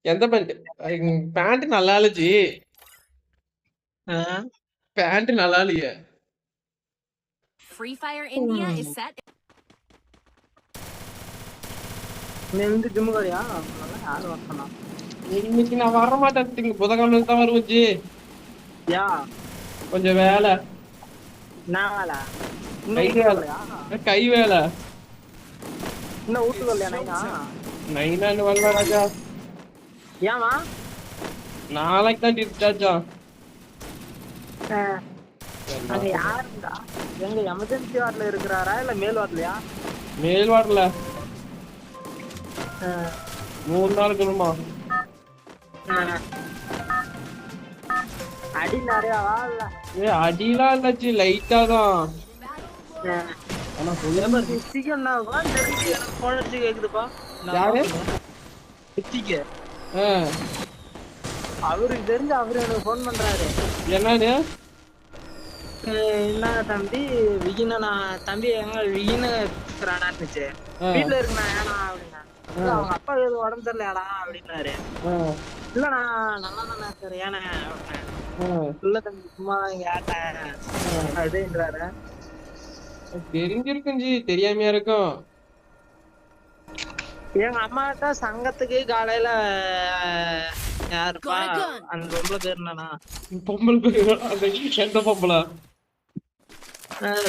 எந்த pant? Pant நல்லா இல்ல ஜி. பேண்ட் நல்லா இல்லையே. Free Fire India is set. நீ வந்து ஜிம் வரியா? யாரு வரணும்? இன்னைக்கு நான் வர மாட்டேன். புதன்கிழமை தான் வருவேன் ஜி. யா கொஞ்சம் வேலை. நான் வேலை கை வேலை. கை வேலை. இன்னும் வீட்டுக்கு வரலையா நைனா? நைனான்னு வரல ராஜா. ஏமா? நாளைக்கு தான் டிஸ்சார்ஜா. அங்க யாருடா? எங்க எமர்ஜென்சி வார்டுல இருக்கிறாரா இல்ல மேல் வார்டுலயா? மேல் வார்டுல 3 நாள் இருக்கணுமா? அடி நிறையாவா இல்ல? அடிலாம் இல்லச்சு, லைட்டா தான். ஆனா கேக்குதுப்பா. யாரு? அவருக்கு தெரிஞ்சு அவரு எனக்கு போன் பண்றாரு. என்னன்னு? என்ன தம்பி விகின தம்பி எங்க விகின இருந்துச்சு வீட்டுல இருக்கா ஏனா அப்படின்னா அவங்க அப்பா எதுவும் உடம்பு தெரியலையாடா அப்படின்னாரு. இல்ல நான் நல்லா தானே சார் ஏன்னா இல்ல தம்பி சும்மா கேட்டேன் அப்படின்றாரு. தெரிஞ்சிருக்கும் ஜி, தெரியாமையா இருக்கும். எங்க அம்மாட்ட சங்கத்துக்கு காலையில யாருப்பா அந்த பொம்பளை பேர் என்னன்னா பொம்பளை பேர் அந்த எந்த பொம்பளை?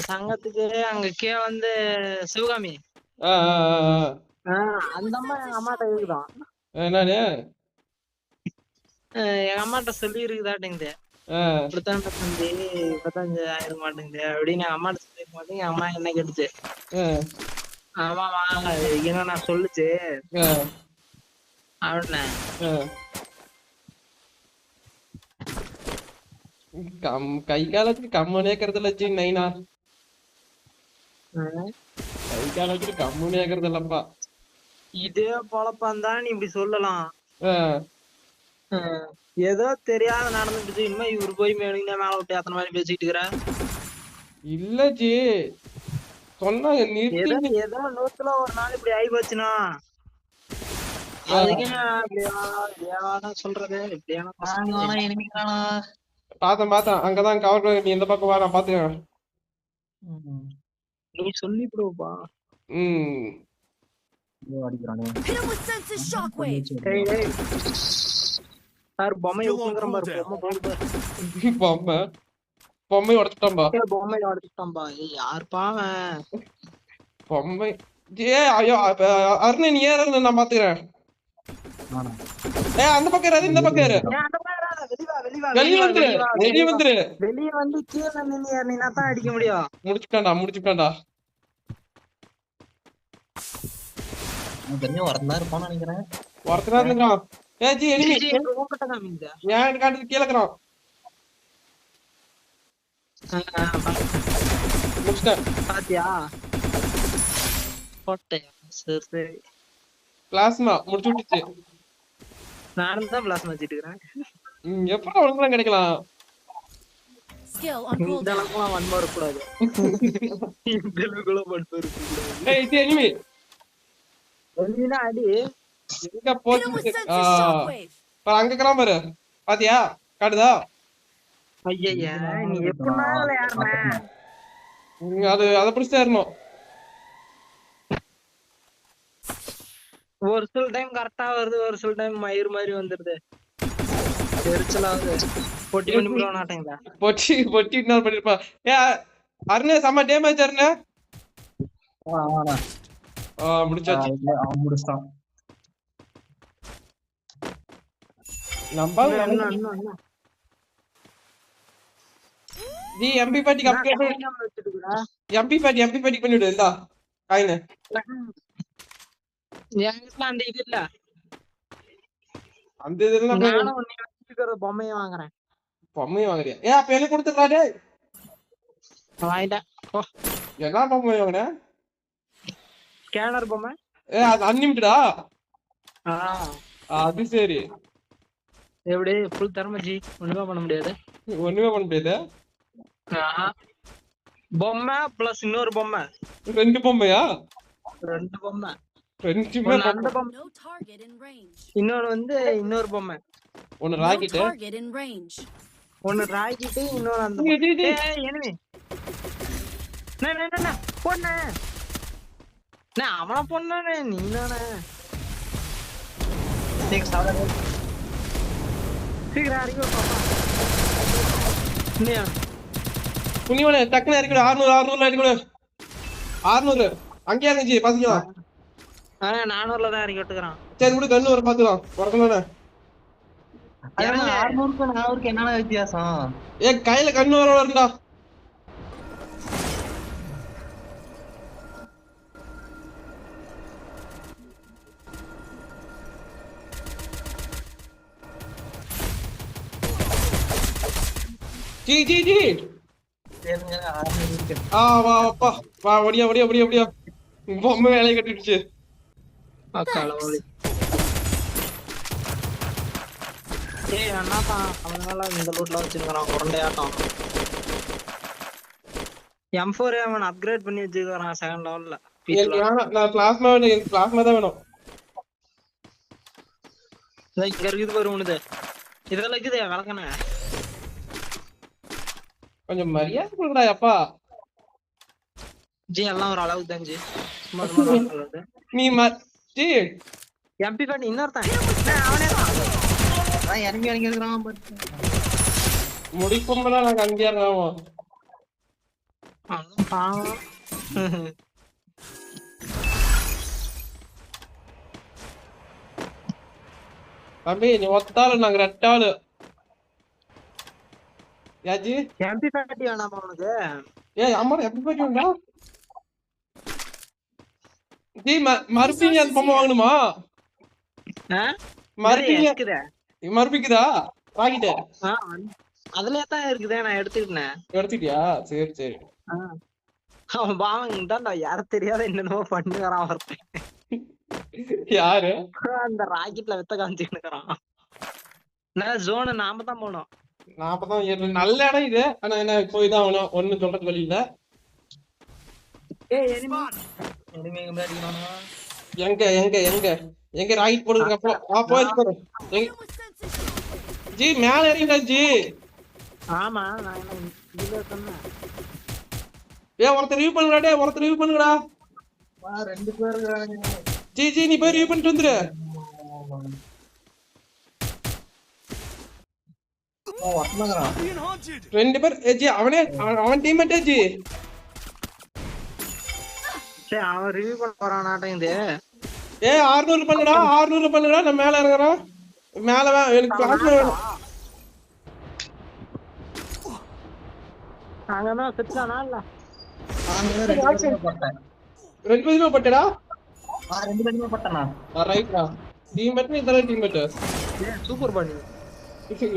சங்கத்துக்கு அங்க கீழே வந்து சிவகாமி அந்த அம்மா எங்க அம்மாட்ட இருக்குதான். என்னன்னு எங்க அம்மாட்ட சொல்லி இருக்குதாட்டுங்குது. இப்படித்தான் தம்பி 25,000 மாட்டேங்குது அப்படின்னு எங்க அம்மாட்ட சொல்லிருக்க மாட்டேங்க. எங்க அம்மா என்ன கேட்டுச்சு, ஆமாமா என்ன நான் சொல்லுச்சு அப்படின்னா கை காலத்துக்கு கம்மனே கருதல ஜி நைனா. கை காலத்துக்கு கம்மனே கருதலப்பா. இதே பொழப்பாந்தான் நீ இப்படி சொல்லலாம். ஏதோ தெரியாத நடந்துட்டு இனிமே இவரு போய் மேலுங்க மேல விட்டு அத்தனை மாதிரி பேசிட்டு இருக்கிற. இல்ல ஜி சொன்னாங்க ஏதோ நூத்துல ஒரு நாள் இப்படி ஆகி போச்சுன்னா அதுக்கு சொல்றது பாத்தேன் அங்கதான் கவர். நீ எந்த பக்கம் வா, நான் பாத்துக்கிறேன். நீ சொல்லிவிடுவா. பொம்மை உடச்சுட்டான்பா. பொம்மை உடச்சுட்டான்பா. யாருப்பா பொம்மை? ஐயோ அருண் நீ ஏற, நான் பாத்துக்கிறேன். அந்த பக்கம் இந்த பக்கம் வெளியே வந்துரு. வெளியே வந்து கீழே நின்னு தான் அடிக்க முடியும். முடிச்சுட்டான்டா. ஒருத்தனா இருப்பான்னு நினைக்கிறேன். ஒருத்தனா இருந்துக்கான். ஜி எனிமி ஏன் காட்டு கீழே இருக்கிறான். முடிச்சிட்டேன். பாத்தியா போட்டேன். சரி பிளாஸ்மா முடிச்சு விட்டுச்சு. நானும் தான் பிளாஸ்மா வச்சிட்டு இருக்கிறேன். எப்படா உனக்கு கிடைக்கலாம்? இந்த அளவுக்குலாம் வன்மை இருக்கக்கூடாது. அடி எங்க போச்சு? அங்க கிளம்ப பாரு. பாத்தியா காட்டுதா? ஐயா நீ எப்படின்னா அது அதை பிடிச்சா இருக்கணும். ஒரு சில டைம் கரெக்டா வருது, ஒரு சில டைம் மயிர் மாதிரி வந்துருது. எரிச்சலாவது பொட்டி பண்ணி விடமாட்டேங்களா? பொட்டி இன்னொரு பண்ணிருப்பா. அருணே செம்ம டேமேஜ் அருணே. முடிச்சாச்சு. முடிச்சான். நீ எம்பி பாட்டிக்கு அப்கிரேட் எம்பி பாட்டி பண்ணிவிடு. இந்தா காயினு. அந்த இது இல்ல, அந்த இதுல பொம்மையை வாங்குறேன். பொம்மையை வாங்குறியா? அப்ப எனக்கு கொடுத்துடா. டேய் வாங்கிட்டேன். என்ன பொம்மை வாங்கின? ஸ்கேனர் பொம்மை. அது அன்லிமிட்டடா? அது சரி. எப்படி ஃபுல் தரமாச்சி? ஒண்ணுமே பண்ண முடியாது. பொம்மை பிளஸ் இன்னொரு பொம்மை. 2 பொம்மையா? 2 பொம்மை. ரெண்டுமே அந்த பொம்மை No target in range. இன்னொரு வந்து இன்னொரு பொம்மை ஒன்னு No rocket target in range. ஒன்னு ராக்கிட்டு இன்னொரு அந்த enemy பொண்ணு அவன பொண்ணு நீ தானே சீக்கிரம் அறிக்கை பாப்பா புனியோட டக்குனு இறக்கிடு 600 இறக்கிடு 600 அங்கேயே இருந்துச்சு பாத்துக்கலாம் 400ல தான் இறக்கி விட்டுக்கிறான் சரி விடு கண்ணு வர பாத்துக்கலாம் வரக்கணும்னே 600க்கு 400க்கு என்னடா வித்தியாசம் கையில கண்ணு வர வரண்டா ஜி ஜி ஜி வா அப்பா வா ஒடியா ஒடியா ஒடியா ஒடியா பொம்மை வேலையை கட்டிடுச்சு என்னப்பா அவனால இந்த லூட்ல வச்சிருக்கான் உருண்டையாட்டம் M4 அவன் அப்கிரேட் பண்ணி வச்சிருக்கான் செகண்ட் லெவல்ல நான் பிளாஸ்மா தான் வேணும் இங்க இருக்குது பாரு உனது இதெல்லாம் இருக்குது விளக்கண கொஞ்சம் மரியாதை கொடுடா அப்பா ஜி எல்லாம் ஒரு அளவுக்கு தான் ஜி நீ ஜி எம்பி பண்ணி இன்னொருத்தன் அவனே தான் இறங்கி இறங்கி இருக்கிறான் முடிப்போம்லாம் நாங்க அங்கேயே இருக்காமோ பாவம் தம்பி நீ ஒத்தாளு நாங்க ரெட்டாளு யாஜி எம்பி பாட்டி வேணாமா உனக்கு அம்மா எப்படி போயிட்டா ஜி மறுபடியும் அந்த பொம்மை வாங்கணுமா மறுபிக்குதா வாங்கிட்டே அதுலயே தான் இருக்குதே நான் எடுத்துக்கிட்டேன் எடுத்துட்டியா சரி சரி அவன் பாவம் தான்டா யாரும் தெரியாத என்னென்னமோ பண்ணுறான் ஒருத்தன் யாரு அந்த ராக்கெட்ல வித்த காமிச்சுக்கிறான் ஜோனு நாம தான் போனோம் நல்ல இடம் இது ஆனா என்ன போய் தான் ஆகணும் ஒண்ணு சொல்றது வழி இல்ல எங்க எங்க எங்க எங்க ராக்கெட் போடுறதுக்கு அப்புறம் போய் ஜி மேல இறங்கிட்டா ஜி ஆமா நான் இதுல சொன்னேன் ஒருத்தர் ரிவ்யூ பண்ணுங்கடா ஒருத்தர் ரிவ்யூ பண்ணுங்கடா ரெண்டு பேர் ஜி ஜி நீ போய் ரிவ்யூ பண்ணிட்டு வந்துரு ரெண்டு பேர் ஜி அவன் டீம்மேட்டே ஜி சரி அவன் ரிவ்யூ பண்ண போறானாட்டம் இது 600 பண்ணுடா 600 பண்ணுடா நான் மேல இறங்குறேன் மேல எனக்கு பிளாஸ்மா வேணும் அங்கதான் செத்தானா இல்ல ரெண்டு பேருமே பட்டடா ரெண்டு பேருமே பட்டனா ரைட்டா டீம்மேட் நீ தர டீம்மேட் சூப்பர் பண்ணி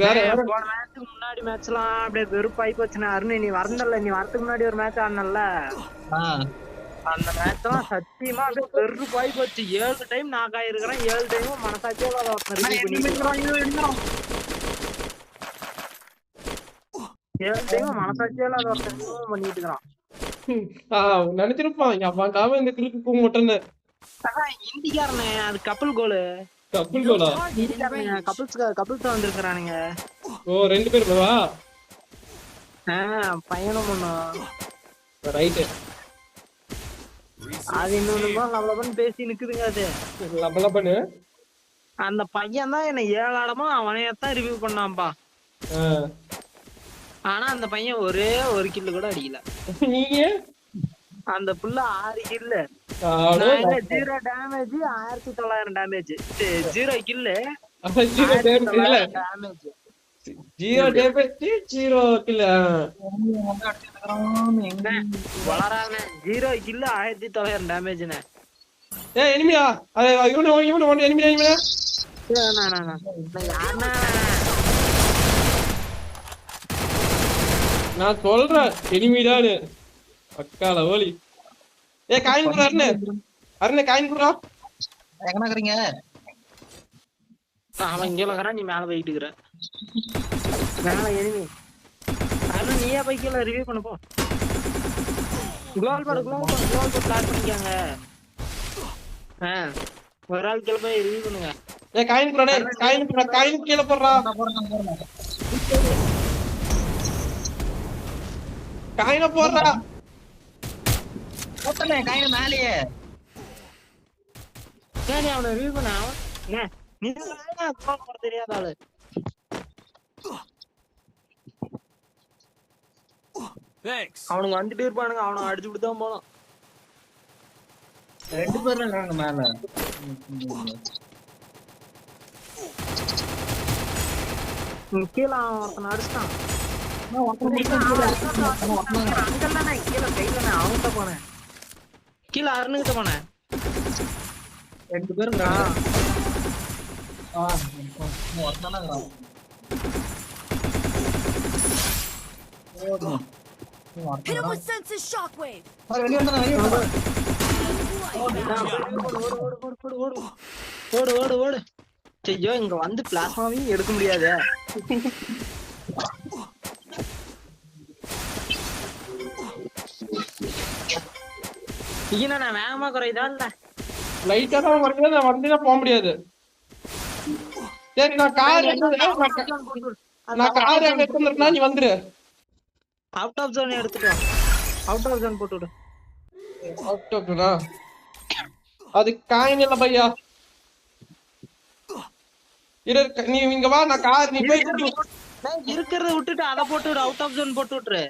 வேற போன மேட்ச்க்கு முன்னாடி மேட்ச்லாம் அப்படியே வெறுப்பாய் போச்சுனா அருண் நீ வரந்தல்ல நீ வரதுக்கு முன்னாடி ஒரு மேட்ச் ஆடனல்ல அந்த மேட்ச்லாம் சத்தியமா அப்படியே வெறுப்பாய் போச்சு 7 டைம் நாக் ஆயிருக்கறேன் 7 டைமும் மனசாட்சியே இல்லாத ஒருத்தர் பண்ணிட்டு 7 டைம் மனசாட்சியே இல்லாத ஒருத்தர் பண்ணிட்டு இருக்கான் நினைச்சிருப்பான் அவன் இந்த கிளிக்கு போக மாட்டேன்னு இந்திக்காரனே அது கப்பல் கோல் கப்பல் கோலா கப்பல்ஸ் வந்திருக்கானுங்க ரெண்டு பேருமேவா பையனும் பொண்ணும் ரைட் அது இன்னொன்னு லபலபன்னு பேசி நிக்குதுங்க அது லபலபன்னு அந்த பையன் தான் என்ன 7 ஆடமா அவனையத்தான் ரிவ்யூ பண்ணான்பா ஆனா அந்த பையன் ஒரே ஒரு கில்லு கூட அடிக்கல நீங்க அந்த புள்ள 6 கில்லு 0 டேமேஜ் 1900 டேமேஜ் 0 கில்லு 0 டேமேஜ் 0 கில்ல வளராம 0 கில்லு 1900 டேமேஜ்னே எனிமியா இவன எனிமியா நான் சொல்றேன் எனிமிடான்னு பக்கால ஓலி காயின் குடுறா அருணே காயின் குடுறா எங்கன இருக்கீங்க அவன் இங்க இருக்கறான் நீ மேல போயிட்டு இருக்கற மேல எனிமி அருண் நீயே போய் கீழ ரிவ்யூ பண்ணு போ குளோபல் ஸ்டார்ட் பண்ணிக்கங்க ஒரு ஆள் கீழே போய் ரிவ்யூ பண்ணுங்க. ஏய் காயின் போடா, காயின் கீழ போடுறா. காயின போடுறா. போட்டனே காயின மேலயே. சரி அவனை ரிவ்யூ பண்ண. நீ போட தெரியாத ஆளு. அவனுங்க வந்துட்டே இருப்பானுங்க, அவனை அடிச்சு விட்டு தான் போனோம். 2 பேர் இருக்காங்க மேல. கீழே ஒருத்தனை அடிச்சிட்டான். கீழே அருணுகிட்ட போனேன். 2 பேர் இருக்காங்க. ஒருத்தனா இருக்கான். Hit him with senses shockwave. வெளிய வந்தா ஓடு. ஐயோ இங்க வந்து பிளாஸ்மாவையும் எடுக்க முடியாது. நான் வேகமா குறையுதா இல்ல லைட்டா தான் வரணும், நான் வண்டில போக முடியாது. சரி நான் கார் எடுத்துறேன், நீ வந்துரு. அவுட் ஆஃப் ஜோன் எடுத்துட்டு வா. அவுட் ஆஃப் ஜோன் போட்டு விடு. அவுட் ஆஃப் ஜோனா? அது காயின் இல்ல பையா. நீ இங்க வா, நான் கார் நீ போய் இருக்கிறத விட்டுட்டு அதை போட்டு விடு. அவுட் ஆஃப் ஜோன் போட்டு விட்டுரு.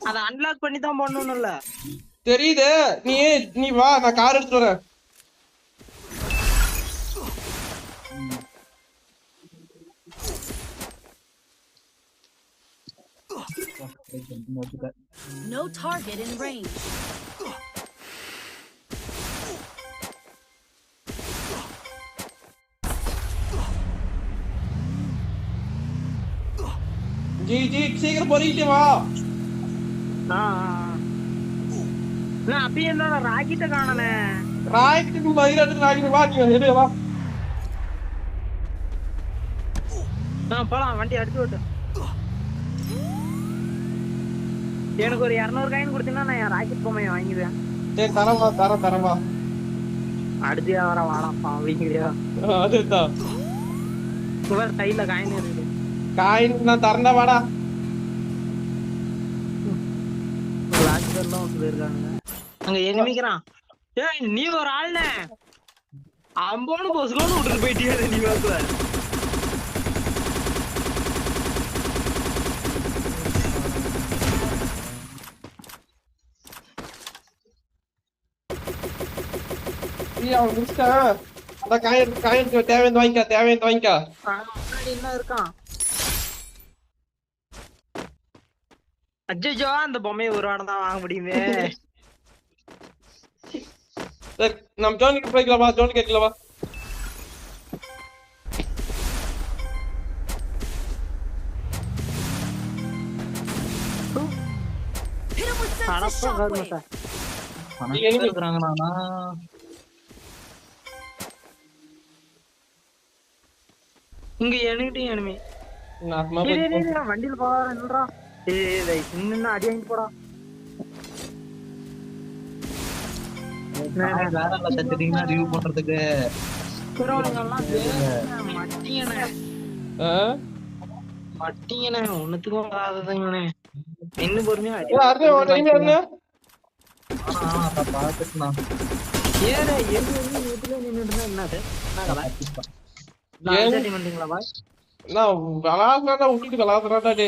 அதை அன்லாக் பண்ணி தான் பண்ணணும்ல. தெரியுது, நீ வா, நான் கார் எடுத்துட்டு வரேன். No target in range. G சீக்கிரம் போறீங்க வா. நான் அப்பயே என்னோட ராக்கெட்ட காணனே. ராக்கெட் மயிரத்துக்கு ராக்கெட் வா, நீ எடு வா. போலாம், வண்டி அடிச்சு விட்டு. எனக்கு ஒரு 200 காயின் கொடுத்தீங்கன்னா நான் என் ராக்கெட் பொம்மையை வாங்கிடுவேன். சரி தரேன் வா. அடுத்தியா வர வாடாப்பா வீங்கிறியா? அதுதான் இவர் கையில காயின் இருக்கு. காயின் நான் தரேன்டா, வாடா. ராக்கெட்லாம் இருக்காங்க அங்க எனிமிக்கிறான். ஏய் நீ ஒரு ஆள்னே அம்போன்னு பொசுகோன்னு விட்டுட்டு போயிட்டியா நீ வாக்குல. அவன் முடிச்சிட்டான். அதான் காயின் தேவையான வாங்கிக்க. என்ன இருக்கான்? அஜ்ஜோ அந்த பொம்மையை ஒரு வாரம் தான் வாங்க முடியுமே. சரி நம்ம ஜோனுக்கு போய்க்கலாம் வா, ஜோன் கேட்கல வா. Hit him with senses shockwave. இருக்கிறாங்கண்ணா. இங்க எனிமி வண்டியில போறா. இன்னும் அடி வாங்கி போடா. வேற செத்துட்டீங்கன்னா ரிவ்யூ பண்றதுக்கு மட்டிங்கண்ணே ஒண்ணுத்துக்கும் வராதுங்கண்ணே. இன்னும் பொறுமையா பாத்துட்டுண்ணா. ஏற வீட்டுல நின்றுட்டு என்னது பண்றீங்களா பாய்? நான் விளாடுறா விட்டுட்டு விளாடுறாடா டே.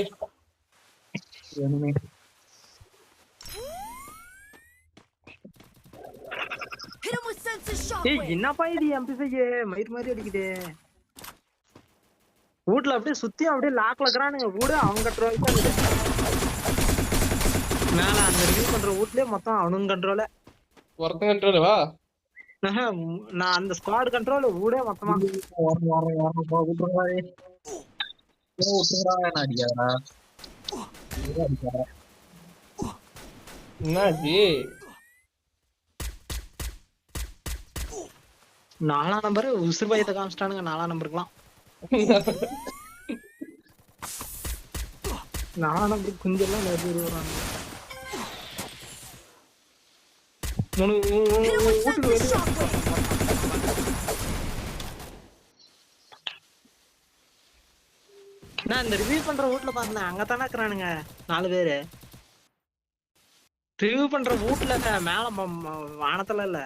Hit him with senses ஏய் shockwave. என்னப்பா இது எம்பிஃபையே மயிர் மாதிரி அடிக்குது. வீட்ல அப்படியே சுத்தி அப்படியே லாக்ல இருக்கறானுங்க. வீடு அவங்க கண்ட்ரோல் தான் இருக்கு. மேல அந்த ரிவ்யூ பண்ற வீட்லயே மொத்தம் அவனுங்க கண்ட்ரோல. ஒருத்தன் கண்ட்ரோல் வா. நான் அந்த ஸ்குவாட் கண்ட்ரோல் வீடே மொத்தமா என்னாச்சு? 4ஆம் நம்பர் உசுறு பயத்தை காமிச்சிட்டானுங்க. 4ஆம் நம்பருக்குலாம் 4ஆம் நம்பருக்கு குஞ்செல்லாம் நிறைய வராங்க. Hit him with senses shockwave. நான் இந்த ரிவ்யூ பண்ற வீட்ல பார்த்தேன், அங்கதானே இருக்கிறானுங்க 4 பேரு. ரிவ்யூ பண்ற வீட்ல மேல வானத்துல இல்ல.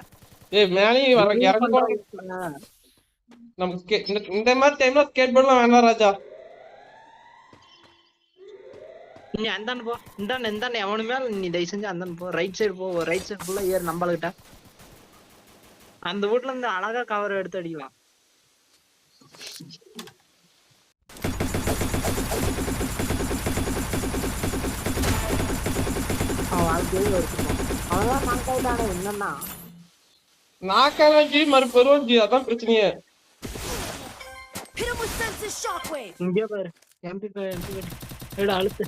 ஏய் மேலேயும் வர இறங்க போறாங்க. நமக்கு இந்த மாதிரி டைம்ல ஸ்கேட் போர்ட்லாம் வேண்டாம் ராஜா. நீ அந்தாண்ட போ, இந்தாண்ட எவனுமே நீ தயவு செஞ்சு அந்தாண்ட போ. ரைட் சைடு போ, ரைட் சைடு ஃபுல்லா ஏறு நம்பளுக்கிட்ட. அந்த வீட்ல இருந்து அழகா கவர் எடுத்து அடிக்கலாம். நாக்காலஜி மறு பெருவஞ்சி அதான் பிரச்சனையே. Hit him with senses shockwave. இங்கே பாரு, எம்பி எடு அழுத்து.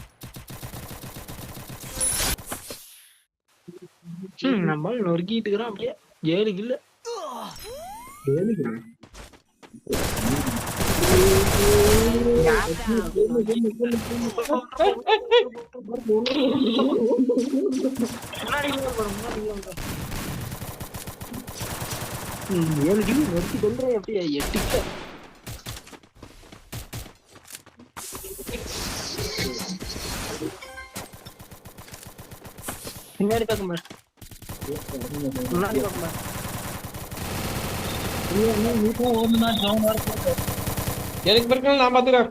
நம்ம நொறுக்கிட்டு இருக்கிறோம் அப்படியே 7 கில்லு. 7 கிலோ நொறுக்கி கொள்றேன் அப்படியே 8 கிலோ. பின்னாடி பக்கம் பாரு, முன்னாடி பக்கம் பாரு. எனக்கு பிரச்சனை நான் பாத்துக்கிறேன்.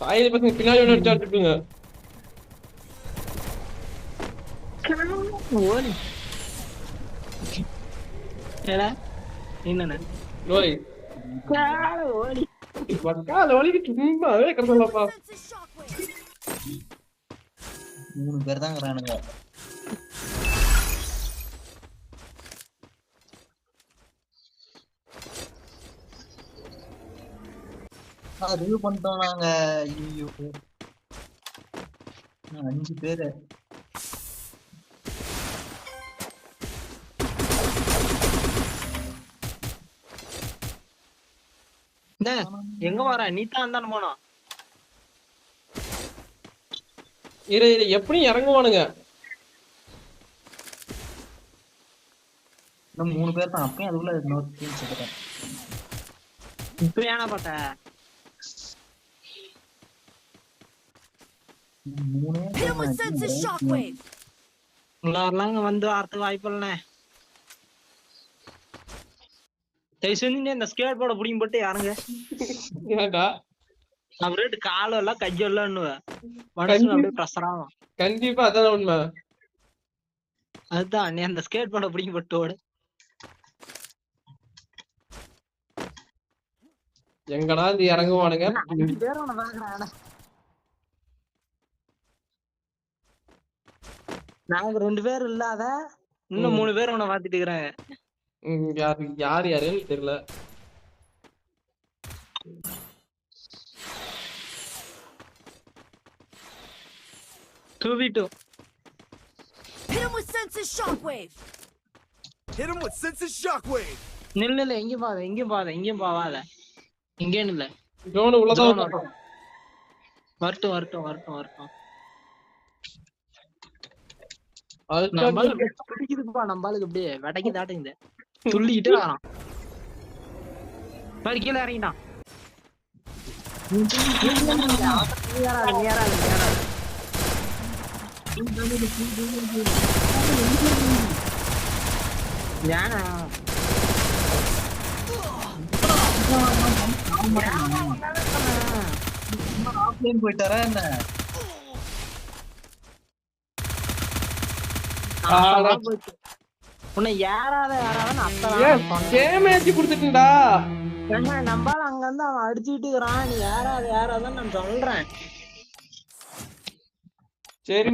சாயல் பசங்க பின்னாடி ஒன்று அடிச்சு அடிச்சுட்டுங்க. ஓடி ஏடா என்னண்ணே ஓய் ஓடி வக்கால வலிக்கு சும்மாவே கிடந்தலப்பா. Senses shockwave. 3 பேர் தான் இருக்கிறானுங்க. ரிவ்யூ பண்ணிட்டோம் நாங்க. ஐயோ 5 பேரு. எங்க வர? நீ தான் தானே போனோம். இரு எப்படி இறங்குவானுங்க? இன்னும் 3 பேர் தான். அப்பயும் அதுக்குள்ள இன்னொரு டீம் சேர்த்துட்டேன். இப்ப ஏன்னா பாட்ட 3 Hit him with senses shockwave. உள்ளாரலாங்க வந்து வாரத்துக்கு வாய்ப்பு இல்லைண்ணே. தயவு செஞ்சு இந்த ஸ்கேட் போர்டை பிடிக்கும் போட்டு யாருங்க ஏன்டா அவரேட்டு காலம் எல்லாம் கையெல்லாம் மனசு அப்படியே ப்ரெஷர் ஆகும். கண்டிப்பா அதான் உண்மை. அதுதான் நீ அந்த ஸ்கேட் போர்டை பிடிக்கும் போட்டு ஓடு. எங்கடா இது இறங்குவானுங்க? நாங்க 2 பேர் இல்லாத இன்னும் 3 பேர் உன்னை பாத்துட்டு இருக்கிறாங்க. யார் யாருன்னு தெரியல. தூவிட்டு Hit him with senses shockwave. Hit him with senses shockwave. நில்ல எங்கேயும் போவாத இங்கே இல்ல. ஜோன் உள்ளதான் வரட்டும். பிடிக்குதுப்பா நம்மளுக்கு அப்படியே வெடைக்கு தாட்டுங்க துள்ளிக்கிட்டே வரான் பாரு. கீழே இறங்கிட்டான். போயிட்டாரா என்ன? உன்னை யாராவது குடுத்துட்டா நம்பால அங்க இருந்து அவன் அடிச்சுட்டு இருக்கிறான். நீ யாராவது நான் சொல்றேன். சரி